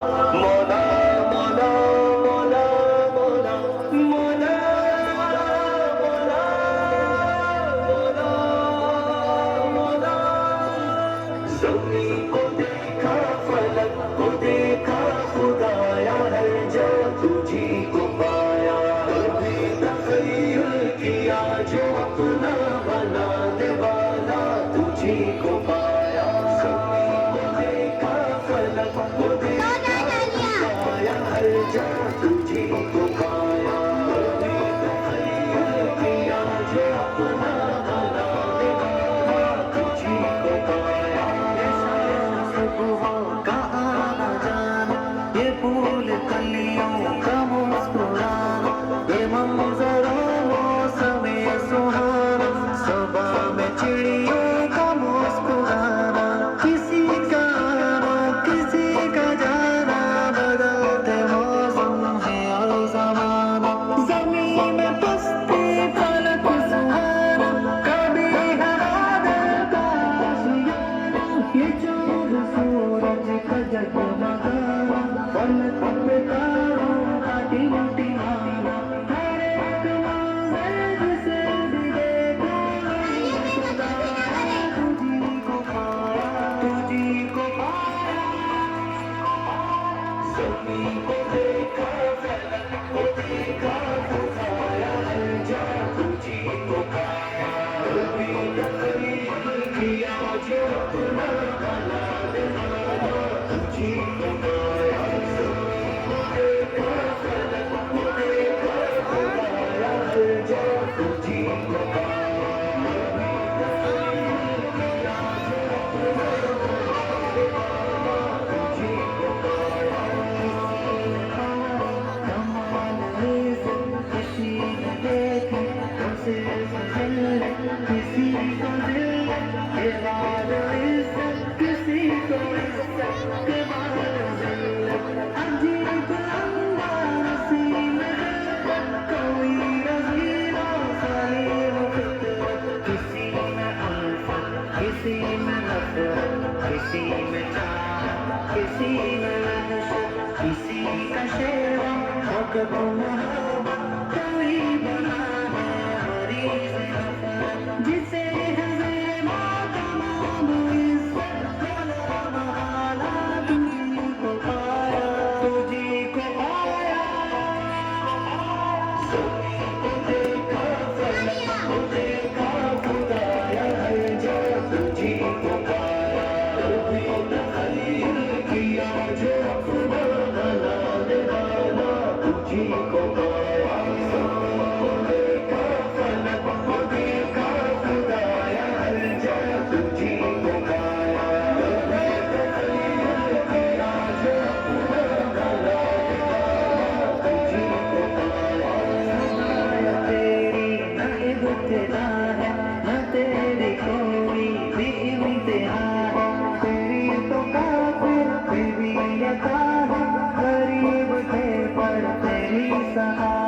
مولا مولا مولا مولا مولا مولا مولا مولا زمین کو دیکھا فلک کو دیکھا خدایا ہر جا تجھی کو پایا کبھی تخیل کیا جو اپنا بنانے والا تجھی کو پایا زمین کو دیکھا فلک کو دیکھا خدایا ہر جا تجھی کو پایا کبھی تخیل کیا جو اپنا بنانے والا تجھی کو پایا صبح کا آنا جانا یہ پھول کلیوں کا مسکرانا یہ منظر موسم سہانا صبح میں چڑیوں کا مسکرانا کسی کا آنا کسی کا جانا بدلتے موسم ہے اور زمانہ زمین میں پستی فلک سہانا کبھی ہوا دل کا آشیانہ یہ چاند سورج کا جگمگانا فلک پہ تاروں کا ٹمٹمانا ہر ایک منظر جسے بھی دیکھا خدایا تجھی کو پایا تجھی کو پایا زمین کو دیکھا فلک کو دیکھا خدایا ہر جا تجھی کو پایا کبھی تخیل کیا جو اپنا بنانے والا تجھی کو پایا زمین کو دیکھا فلک کو دیکھا خدایا ہر جا تجھی کو پایا کبھی تخیل کیا جو اپنا بنانے والا تجھی کو پایا کسی نے دیکھی اسے کسی کو دل کے بعد عزت کسی کو عزت کے بعد ذلت عجیب انداز میں کوئی رضیلا سلیم فطرت کسی میں الفت کسی میں نفرت کسی میں چاہت کسی میں وحشت کسی کا شیوا وقت محبت کوئی بنا ہے مریض نفرت جسے ہے زیبا تمام عزت غلام حالا تجھی کو پایا تجھی کو پایا زمین کو دیکھا فلک کو دیکھا خدایا ہر جا تجھی کو پایا کبھی تخیل کیا جو اپنا بنانے والا تجھی کو پایا زمین کو دیکھا فلک کو دیکھا خدایا ہر جا تجھی کو پایا کبھی تخیل کیا جو اپنا بنانے والا تجھی کو پایا نہ تیری نہ ابتدا ہے نہ تیری کوئی بھی انتہا ہے تیری تو کافی پھر بھی عطا ہے غریب تھے پر تیری سہا